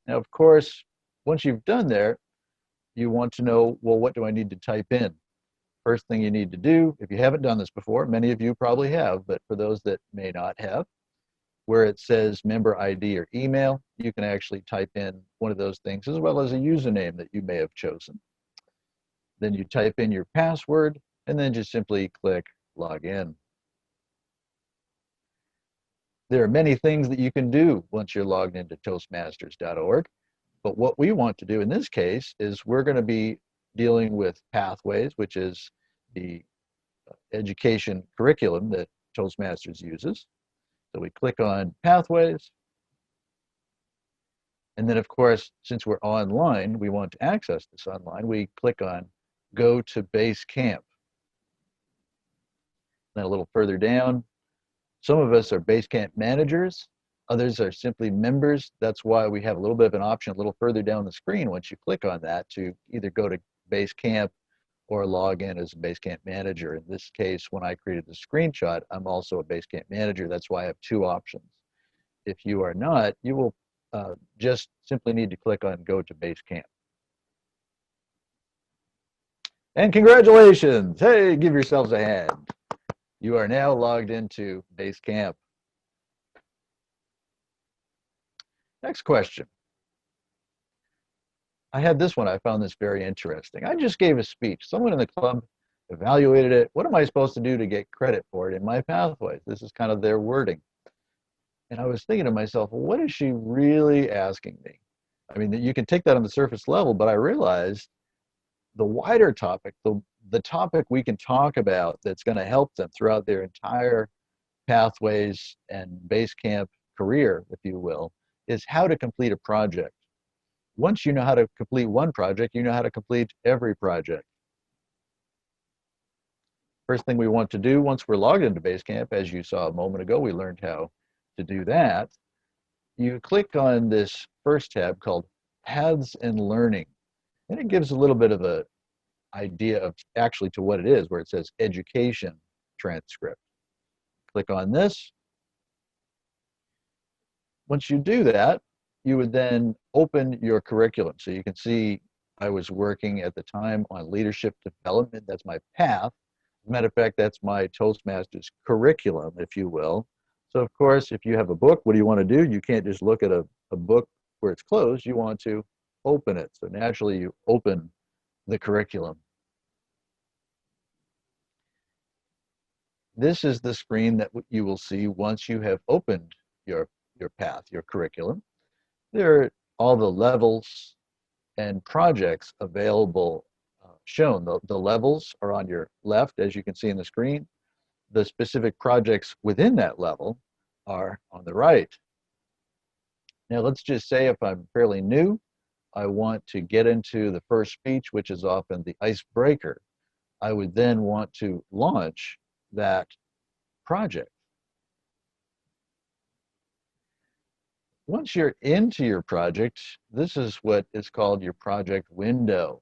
Now, of course, once you've done there, you want to know, well, what do I need to type in? First thing you need to do, if you haven't done this before, many of you probably have, but for those that may not have, where it says member ID or email, you can actually type in one of those things as well as a username that you may have chosen. Then you type in your password and then just simply click log in. There are many things that you can do once you're logged into Toastmasters.org, but what we want to do in this case is we're going to be dealing with Pathways, which is the education curriculum that Toastmasters uses. So we click on Pathways. And then, of course, since we're online, we want to access this online, we click on Go to Basecamp. Then a little further down, some of us are Basecamp managers, others are simply members. That's why we have a little bit of an option a little further down the screen once you click on that to either go to Basecamp or log in as a Basecamp manager. In this case, when I created the screenshot, I'm also a Basecamp manager. That's why I have two options. If you are not, you will just simply need to click on Go to Basecamp. And congratulations! Hey, give yourselves a hand. You are now logged into Basecamp. Next question. I had this one. I found this very interesting. I just gave a speech. Someone in the club evaluated it. What am I supposed to do to get credit for it in my pathways? This is kind of their wording. And I was thinking to myself, well, what is she really asking me? I mean, you can take that on the surface level, but I realized the wider topic, the topic we can talk about that's going to help them throughout their entire Pathways and Basecamp career, if you will, is how to complete a project. Once you know how to complete one project, you know how to complete every project. First thing we want to do once we're logged into Basecamp, as you saw a moment ago, we learned how to do that. You click on this first tab called Paths and Learning, and it gives a little bit of an idea of actually to what it is, where it says Education Transcript. Click on this. Once you do that, you would then open your curriculum. So you can see I was working at the time on leadership development. That's my path. As a matter of fact, that's my Toastmasters curriculum, if you will. So of course, if you have a book, what do you want to do? You can't just look at a book where it's closed. You want to open it. So naturally, you open the curriculum. This is the screen that you will see once you have opened your path, your curriculum. There are all the levels and projects available shown. The levels are on your left, as you can see in the screen. The specific projects within that level are on the right. Now let's just say if I'm fairly new, I want to get into the first speech, which is often the icebreaker. I would then want to launch that project. Once you're into your project, this is what is called your project window.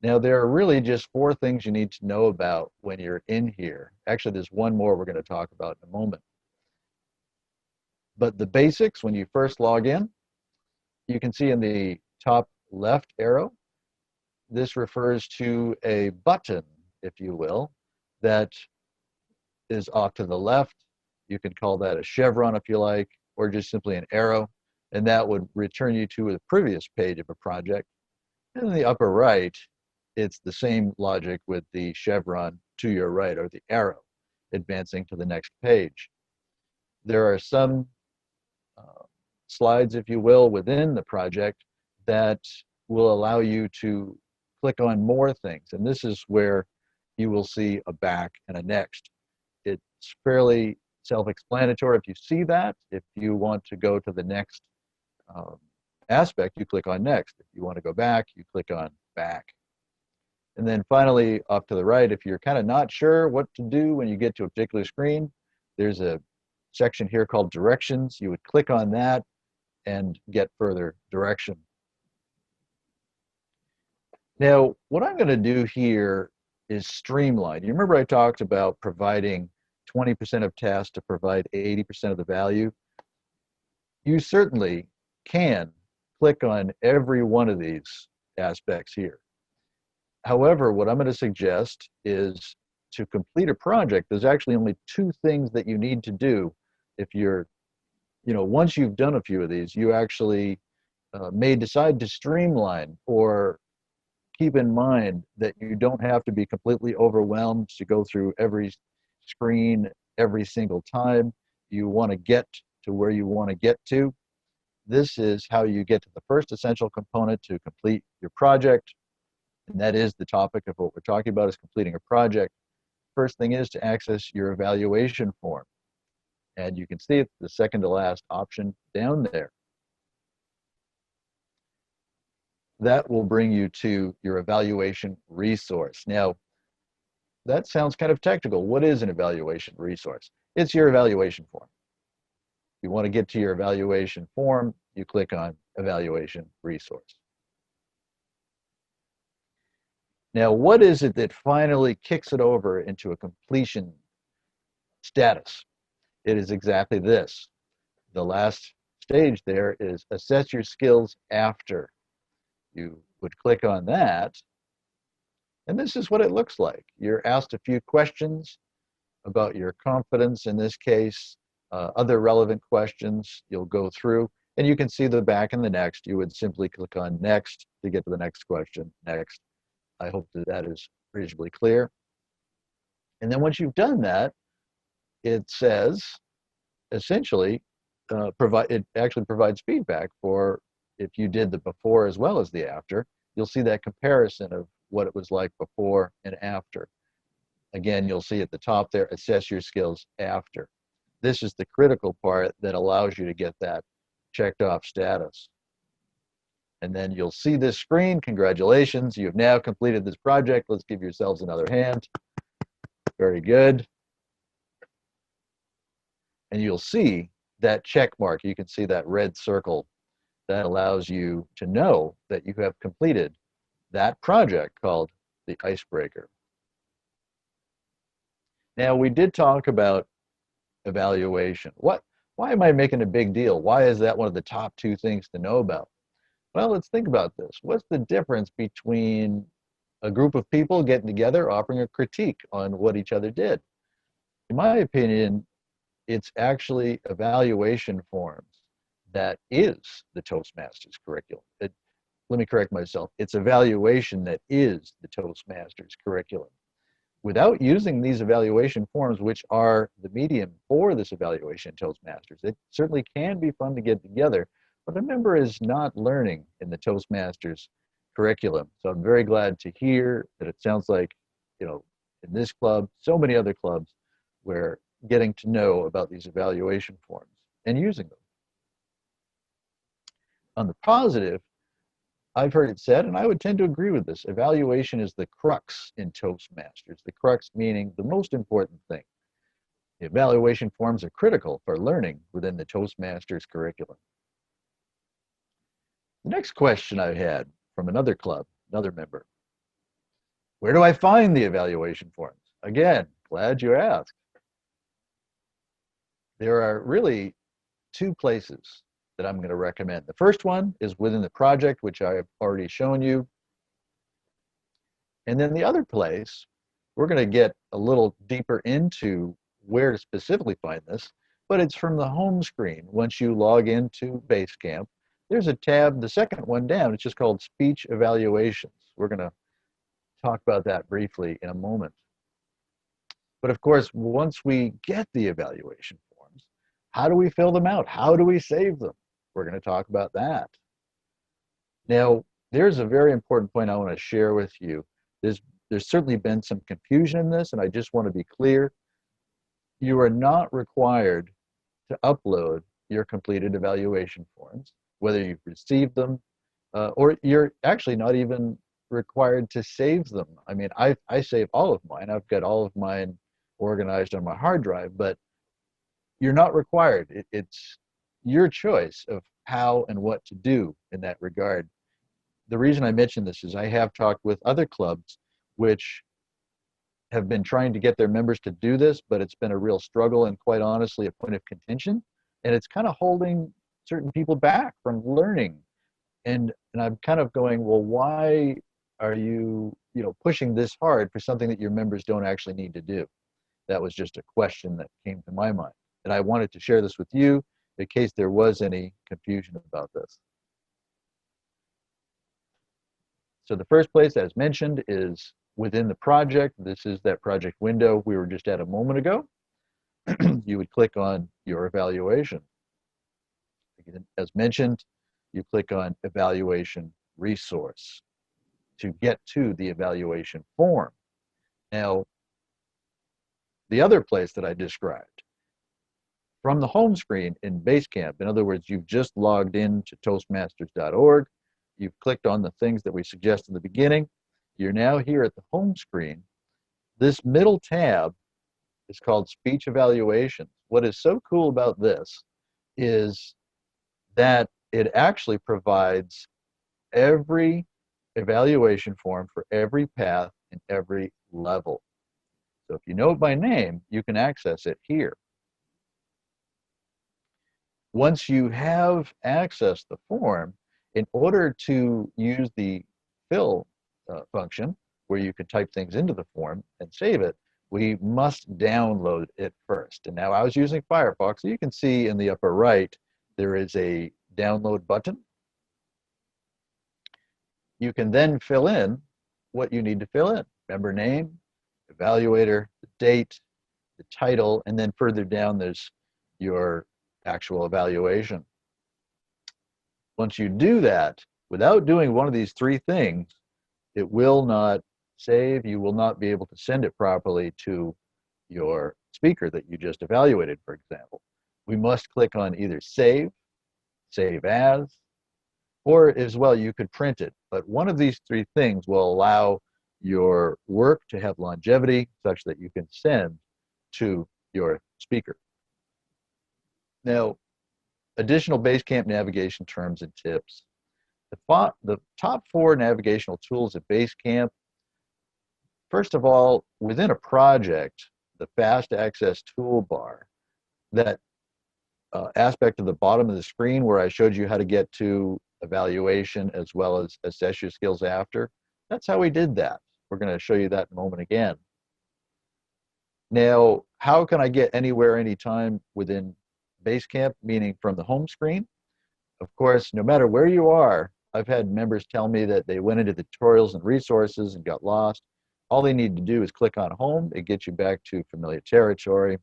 Now, there are really just four things you need to know about when you're in here. Actually, there's one more we're going to talk about in a moment. But the basics, when you first log in, you can see in the top left arrow, this refers to a button, if you will, that is off to the left. You can call that a chevron if you like, or just simply an arrow, and that would return you to the previous page of a project. And in the upper right, it's the same logic with the chevron to your right, or the arrow, advancing to the next page. There are some slides, if you will, within the project that will allow you to click on more things. And this is where you will see a back and a next. It's fairly self-explanatory if you see that. If you want to go to the next aspect, you click on next. If you want to go back, you click on back. And then finally, off to the right, if you're kind of not sure what to do when you get to a particular screen, there's a section here called directions. You would click on that and get further direction. Now, what I'm going to do here is streamline. You remember I talked about providing 20% of tasks to provide 80% of the value? You certainly can click on every one of these aspects here. However, what I'm going to suggest is to complete a project, there's actually only two things that you need to do. If you're, once you've done a few of these, you actually may decide to streamline, or keep in mind that you don't have to be completely overwhelmed to go through every screen every single time. You want to get to where you want to get to. This is how you get to the first essential component to complete your project, and that is the topic of what we're talking about, is completing a project. First thing is to access your evaluation form, and you can see it's the second to last option down there. That will bring you to your evaluation resource. Now, that sounds kind of technical. What is an evaluation resource? It's your evaluation form. If you want to get to your evaluation form, you click on evaluation resource. Now, what is it that finally kicks it over into a completion status? It is exactly this. The last stage there is assess your skills after. You would click on that, and this is what it looks like. You're asked a few questions about your confidence in this case, other relevant questions you'll go through, and you can see the back and the next. You would simply click on next to get to the next question, next. I hope that that is reasonably clear. And then once you've done that, it says, essentially, it actually provides feedback for if you did the before as well as the after. You'll see that comparison of what it was like before and after. Again, you'll see at the top there, assess your skills after. This is the critical part that allows you to get that checked off status. And then you'll see this screen. Congratulations, you've now completed this project. Let's give yourselves another hand. Very good. And you'll see that check mark. You can see that red circle. That allows you to know that you have completed that project called the icebreaker. Now, we did talk about evaluation. Why am I making a big deal? Why is that one of the top two things to know about? Well, let's think about this. What's the difference between a group of people getting together, offering a critique on what each other did? In my opinion, it's actually evaluation forms that is the Toastmasters curriculum. Let me correct myself. It's evaluation that is the Toastmasters curriculum. Without using these evaluation forms, which are the medium for this evaluation Toastmasters, it certainly can be fun to get together, but a member is not learning in the Toastmasters curriculum. So I'm very glad to hear that it sounds like, in this club, so many other clubs, we're getting to know about these evaluation forms and using them. On the positive, I've heard it said, and I would tend to agree with this, evaluation is the crux in Toastmasters, the crux meaning the most important thing. The evaluation forms are critical for learning within the Toastmasters curriculum. The next question I had from another club, another member, where do I find the evaluation forms? Again, glad you asked. There are really two places that I'm going to recommend. The first one is within the project, which I have already shown you. And then the other place, we're going to get a little deeper into where to specifically find this, but it's from the home screen. Once you log into Basecamp, there's a tab, the second one down, it's just called Speech Evaluations. We're going to talk about that briefly in a moment. But of course, once we get the evaluation forms, how do we fill them out? How do we save them? We're going to talk about that. Now, there's a very important point I want to share with you. There's certainly been some confusion in this, and I just want to be clear. You are not required to upload your completed evaluation forms, whether you've received them, or you're actually not even required to save them. I mean, I save all of mine. I've got all of mine organized on my hard drive, but you're not required. It's your choice of how and what to do in that regard. The reason I mention this is I have talked with other clubs which have been trying to get their members to do this, but it's been a real struggle and quite honestly a point of contention, and it's kind of holding certain people back from learning And I'm kind of going, well, why are you, pushing this hard for something that your members don't actually need to do? That was just a question that came to my mind. And I wanted to share this with you in case there was any confusion about this. So the first place, as mentioned, is within the project. This is that project window we were just at a moment ago. You would click on your evaluation. As mentioned, you click on evaluation resource to get to the evaluation form. Now, the other place that I described, from the home screen in Basecamp, in other words, you've just logged in to Toastmasters.org, you've clicked on the things that we suggest in the beginning, you're now here at the home screen. This middle tab is called Speech Evaluations. What is so cool about this is that it actually provides every evaluation form for every path and every level. So if you know it by name, you can access it here. Once you have accessed the form, in order to use the fill function, where you can type things into the form and save it, we must download it first. And now I was using Firefox, so you can see in the upper right, there is a download button. You can then fill in what you need to fill in. Member name, evaluator, the date, the title, and then further down there's your actual evaluation. Once you do that, without doing one of these three things, it will not save. You will not be able to send it properly to your speaker that you just evaluated, for example. We must click on either save, save as, or as well, you could print it. But one of these three things will allow your work to have longevity such that you can send to your speaker. Now, additional Basecamp navigation terms and tips. The top 4 navigational tools at Basecamp, first of all, within a project, the fast access toolbar, that aspect of the bottom of the screen where I showed you how to get to evaluation as well as assess your skills after, that's how we did that. We're going to show you that in a moment again. Now, how can I get anywhere, anytime within Basecamp, meaning from the home screen? Of course, no matter where you are, I've had members tell me that they went into the tutorials and resources and got lost. All they need to do is click on home. It gets you back to familiar territory.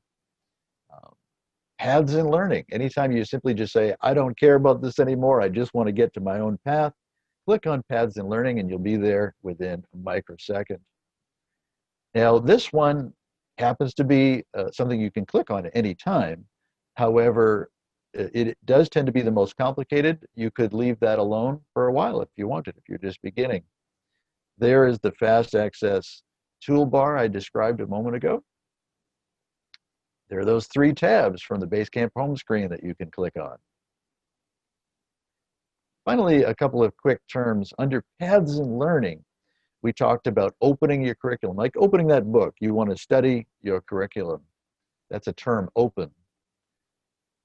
Paths in learning. Anytime you simply just say, I don't care about this anymore, I just want to get to my own path, click on Paths in Learning and you'll be there within a microsecond. Now, this one happens to be something you can click on at any time. However, it does tend to be the most complicated. You could leave that alone for a while if you wanted, if you're just beginning. There is the fast access toolbar I described a moment ago. There are those 3 tabs from the Basecamp home screen that you can click on. Finally, a couple of quick terms. Under Paths in Learning, we talked about opening your curriculum, like opening that book. You want to study your curriculum. That's a term, open.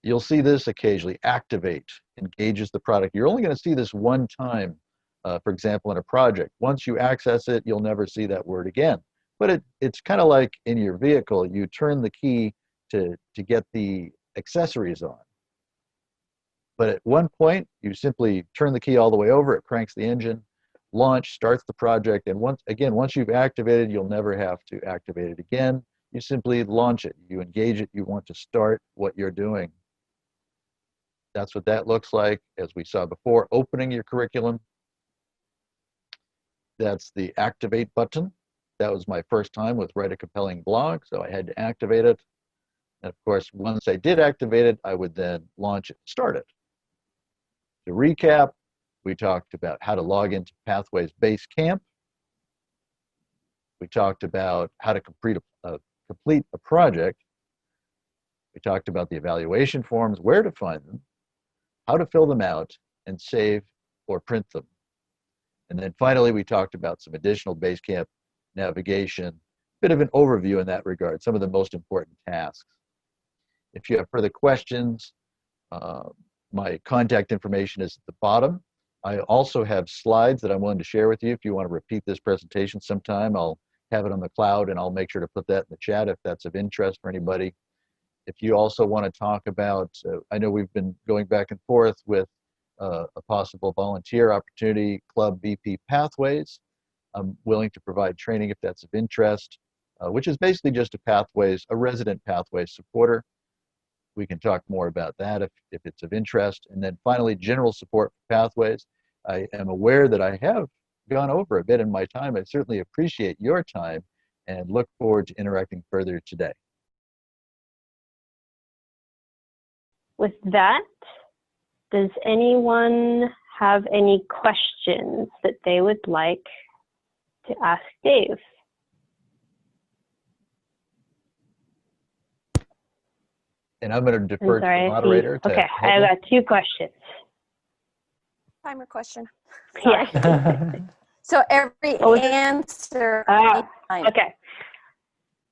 You'll see this occasionally. Activate engages the product. You're only going to see this one time, for example, in a project. Once you access it, you'll never see that word again. But it's kind of like in your vehicle. You turn the key to get the accessories on. But at one point, you simply turn the key all the way over, it cranks the engine, launch, starts the project, and once you've activated, you'll never have to activate it again. You simply launch it, you engage it, you want to start what you're doing. That's what that looks like, as we saw before, opening your curriculum. That's the activate button. That was my first time with Write a Compelling Blog, so I had to activate it. And of course, once I did activate it, I would then launch it, start it. To recap, we talked about how to log into Pathways Basecamp. We talked about how to complete a project. We talked about the evaluation forms, where to find them, how to fill them out, and save or print them. And then finally, we talked about some additional Basecamp navigation, bit of an overview in that regard, some of the most important tasks. If you have further questions, my contact information is at the bottom. I also have slides that I'm willing to share with you. If you want to repeat this presentation sometime, I'll have it on the cloud and I'll make sure to put that in the chat if that's of interest for anybody. If you also want to talk about, I know we've been going back and forth with a possible volunteer opportunity, Club VP Pathways. I'm willing to provide training if that's of interest, which is basically just a resident Pathways supporter. We can talk more about that if it's of interest. And then finally, general support for Pathways. I am aware that I have gone over a bit in my time. I certainly appreciate your time and look forward to interacting further today. With that, does anyone have any questions that they would like to ask Dave? And I'm going to defer to the moderator. Okay, I got 2 questions. Timer question. Sorry. Yeah. So every answer. Okay.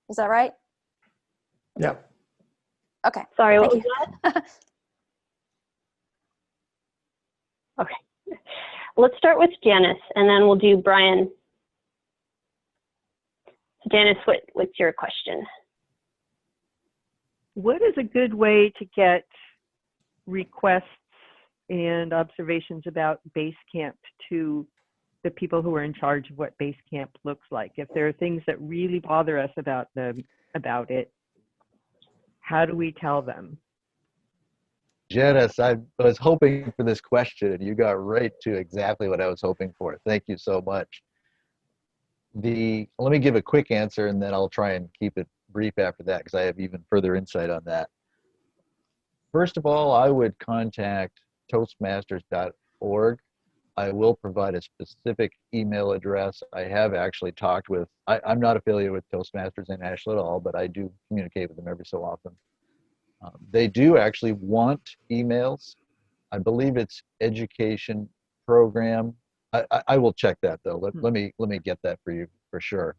Is that right? Yeah. Okay. Sorry, what was that? Okay. Let's start with Janice, and then we'll do Brian. Janice, what's your question? What is a good way to get requests and observations about Basecamp to the people who are in charge of what Basecamp looks like? If there are things that really bother us about it, how do we tell them? Janice, I was hoping for this question, and you got right to exactly what I was hoping for. Thank you so much. Let me give a quick answer, and then I'll try and keep it brief after that because I have even further insight on that. First of all, I would contact Toastmasters.org. I will provide a specific email address. I have actually talked with, I'm not affiliated with Toastmasters International at all, but I do communicate with them every so often. They do actually want emails. I believe it's education program. I will check that though. Let me get that for you for sure.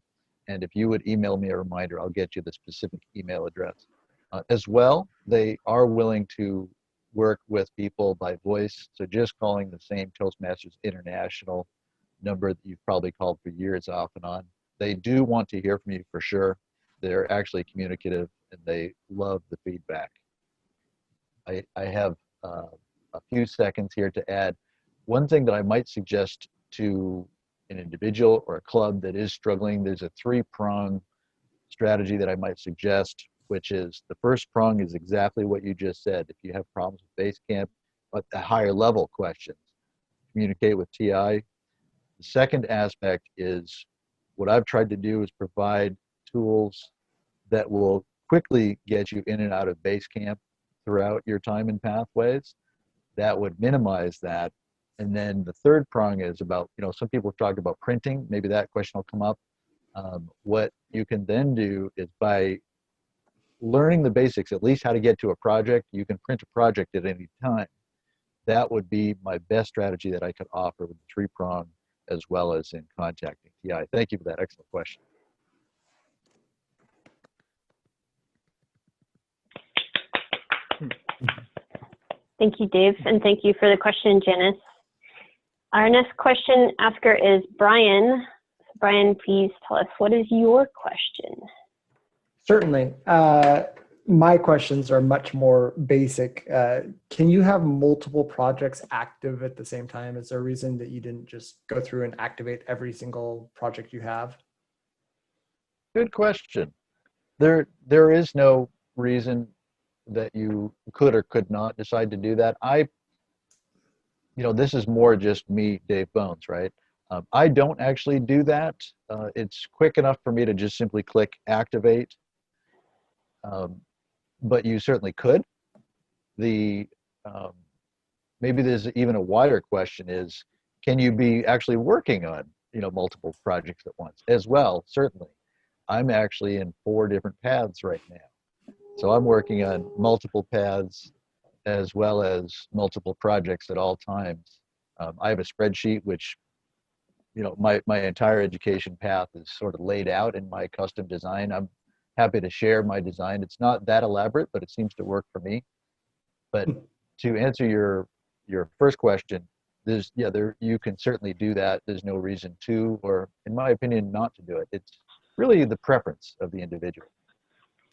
And if you would email me a reminder, I'll get you the specific email address. As well, they are willing to work with people by voice. So just calling the same Toastmasters International number that you've probably called for years off and on. They do want to hear from you for sure. They're actually communicative and they love the feedback. I have a few seconds here to add. One thing that I might suggest to an individual or a club that is struggling, there's a 3-prong strategy that I might suggest, which is the first prong is exactly what you just said. If you have problems with Basecamp, but the higher level questions, communicate with TI. The second aspect is what I've tried to do is provide tools that will quickly get you in and out of Basecamp throughout your time in Pathways. That would minimize that. And then the third prong is about, some people have talked about printing. Maybe that question will come up. What you can then do is by learning the basics, at least how to get to a project, you can print a project at any time. That would be my best strategy that I could offer with the 3-prong as well as in contacting TI. Thank you for that excellent question. Thank you, Dave, and thank you for the question, Janice. Our next question asker is Brian. Brian, please tell us, what is your question? Certainly. My questions are much more basic. Can you have multiple projects active at the same time? Is there a reason that you didn't just go through and activate every single project you have? Good question. There is no reason that you could or could not decide to do that. This is more just me, Dave Bones, right? I don't actually do that. It's quick enough for me to just simply click activate. But you certainly could. Maybe there's even a wider question is, can you be actually working on, multiple projects at once as well? Certainly. I'm actually in 4 different paths right now. So I'm working on multiple paths as well as multiple projects at all times. I have a spreadsheet which, my entire education path is sort of laid out in my custom design. I'm happy to share my design. It's not that elaborate, but it seems to work for me. But to answer your first question, you can certainly do that. There's no reason to, or in my opinion, not to do it. It's really the preference of the individual.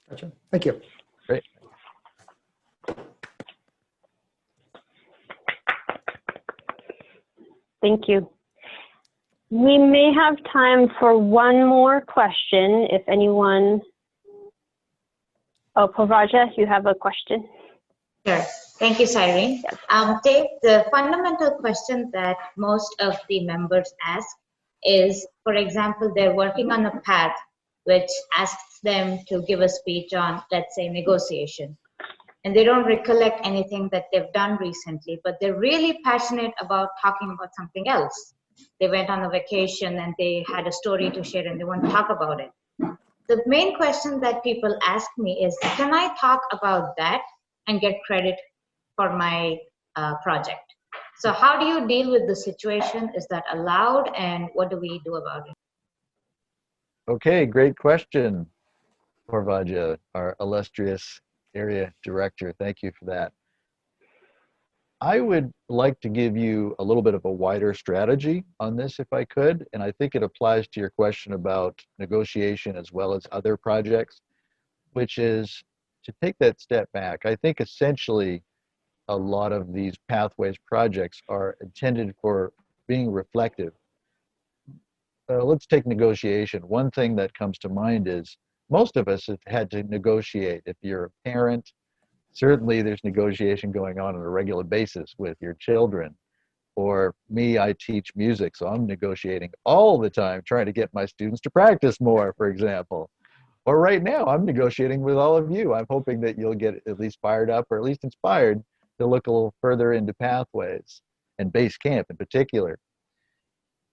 Gotcha. Thank you. Great. Thank you. We may have time for one more question if anyone. Oh, Pavaja, you have a question? Sure. Thank you, Cyrene. Dave, the fundamental question that most of the members ask is, for example, they're working on a path which asks them to give a speech on, let's say, negotiation. And they don't recollect anything that they've done recently, but they're really passionate about talking about something else. They went on a vacation and they had a story to share and they want to talk about it. The main question that people ask me is, can I talk about that and get credit for my project? So how do you deal with the situation? Is that allowed, and what do we do about it? Okay, great question, Parvaja, our illustrious area director. Thank you for that. I would like to give you a little bit of a wider strategy on this if I could, and I think it applies to your question about negotiation as well as other projects, which is to take that step back. I think essentially a lot of these Pathways projects are intended for being reflective. Let's take negotiation. One thing that comes to mind is most of us have had to negotiate. If you're a parent, certainly there's negotiation going on a regular basis with your children. Or me, I teach music, so I'm negotiating all the time, trying to get my students to practice more, for example. Or right now, I'm negotiating with all of you. I'm hoping that you'll get at least fired up or at least inspired to look a little further into Pathways and Basecamp in particular.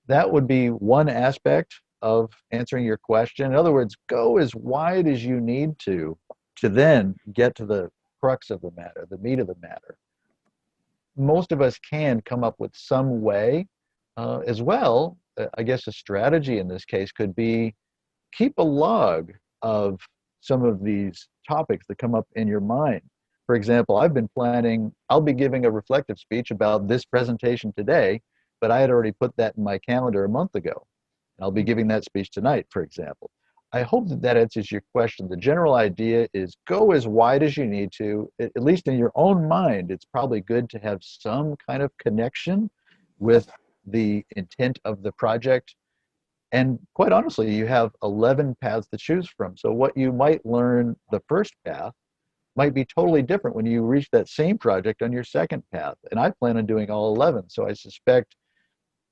That would be one aspect of answering your question. In other words, go as wide as you need to then get to the crux of the matter, the meat of the matter. Most of us can come up with some way as well. I guess a strategy in this case could be keep a log of some of these topics that come up in your mind. For example, I've been planning, I'll be giving a reflective speech about this presentation today, but I had already put that in my calendar a month ago. I'll be giving that speech tonight, for example. I hope that that answers your question. The general idea is go as wide as you need to, at least in your own mind. It's probably good to have some kind of connection with the intent of the project. And quite honestly, you have 11 paths to choose from. So what you might learn the first path might be totally different when you reach that same project on your second path. And I plan on doing all 11. So I suspect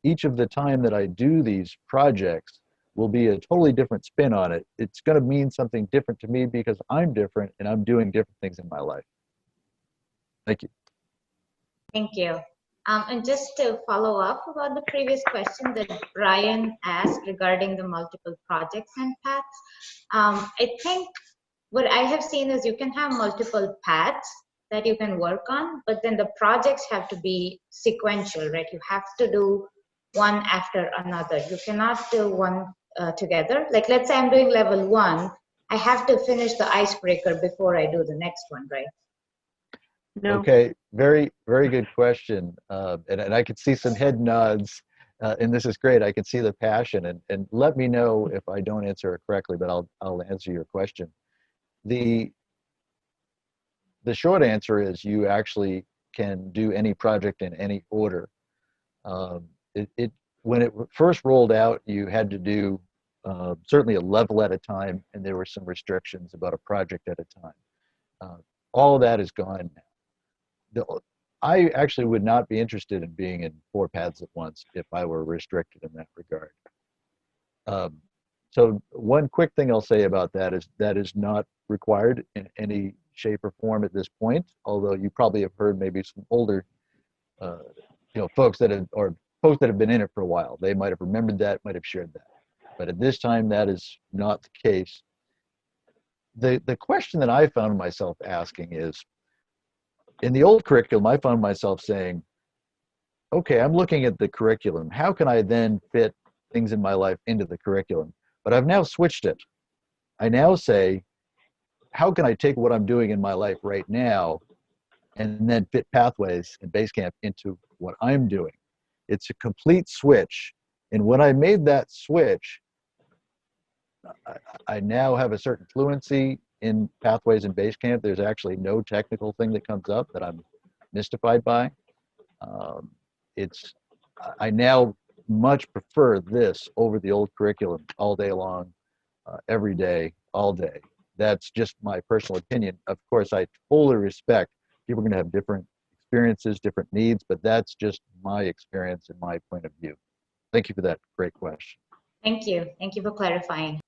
each of the time that I do these projects will be a totally different spin on it. It's going to mean something different to me because I'm different and I'm doing different things in my life. Thank you. Thank you. And just to follow up about the previous question that Brian asked regarding the multiple projects and paths, I think what I have seen is you can have multiple paths that you can work on, but then the projects have to be sequential, right? You have to do one after another. You cannot do one together. Like, let's say I'm doing level 1, I have to finish the icebreaker before I do the next one, right? No. Okay, very, very good question. And I could see some head nods, and this is great. I can see the passion, and let me know if I don't answer it correctly, but I'll answer your question. The short answer is you actually can do any project in any order. When it first rolled out, you had to do certainly a level at a time, and there were some restrictions about a project at a time. All of that is gone now. I actually would not be interested in being in 4 paths at once if I were restricted in that regard. So one quick thing I'll say about that is not required in any shape or form at this point, although you probably have heard maybe some older folks that have been in it for a while. They might have remembered that, might have shared that. But at this time, that is not the case. The question that I found myself asking is, in the old curriculum, I found myself saying, okay, I'm looking at the curriculum. How can I then fit things in my life into the curriculum? But I've now switched it. I now say, how can I take what I'm doing in my life right now and then fit Pathways and Basecamp into what I'm doing? It's a complete switch. And when I made that switch, I now have a certain fluency in Pathways and Basecamp. There's actually no technical thing that comes up that I'm mystified by. I now much prefer this over the old curriculum all day long, every day, all day. That's just my personal opinion. Of course, I fully respect people are going to have different experiences, different needs, but that's just my experience and my point of view. Thank you for that great question. Thank you. Thank you for clarifying.